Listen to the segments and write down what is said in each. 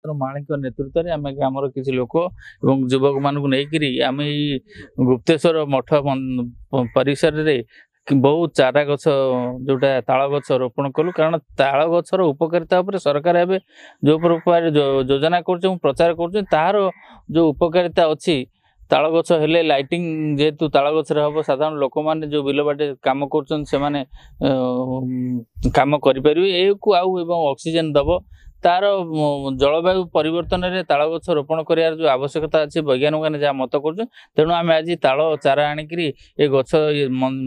ସମରେନ୍ଦ୍र महालिक नेतृत्व में आम ग्रामर किसी लोक और युवक मानक नहीं आम गुप्तेश्वर मठ परिसर रे बहुत चारा गछ जोटा ताल गछ रोपण कलु कारण ताल गछर उपकारिता सरकार एवं जो प्रकार योजना कर प्रचार कर तार जो उपकारिता अच्छी ताल गछ हेले लाइटिंग जेहेतु ताल गछ हम साधारण लोक मैंने जो बिल बाटे कम कर कम कर ऑक्सीजन दब तार जलवायु परिवर्तन में ताल गछ रोपण कर जो आवश्यकता अच्छी वैज्ञानिक मैंने जहाँ मत कर तेणु आम आज ताल चारा आणिक ये गछ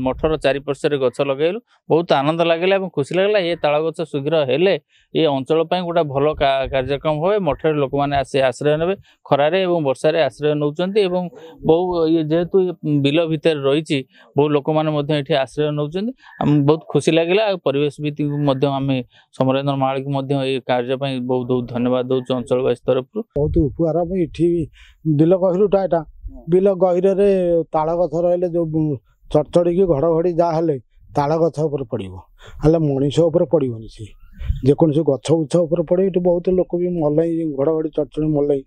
मठर चारिपार्श्व गछ लगेलु बहुत आनंद लगे खुशी लगे ये ताल गछ शीघ्र हेले ये अंचल गोटे भल कार्यक्रम हुए मठर लोक मैंने आसे आश्रय ने खरारे और वर्षा आश्रय नौ बहु ये जेहेतु बिल भितर रही बहु लोक मैंने आश्रय नौ बहुत खुशी लगे परिवेशविद आम समरेन्द्र महालिक ये कार्य बहुत बहुत धन्यवाद दौर अंचलवासी तरफ बहुत उपकार बिल गहिरटा यहाँ बिल गहिर ताल गछ रही जो चढ़चड़ी की घड़घड़ी जहाँ ताल गछ पड़ो मनीष पड़ोनी सी जेको गछ गुछ पड़े ये बहुत लोक भी मलई घड़घड़ी चढ़चड़ी मलई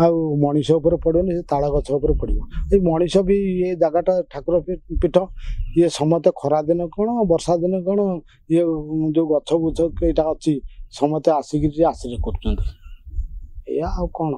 आ मनीष पड़ोनी से ताल गछ पड़ो ये मनीष भी ये जगटा ठाकुर पीठ ये समते खरा दिन कौन वर्षा दिन कौन ये जो गछ गुछ यहाँ अच्छी समते आसिक आश्रय कर कौन।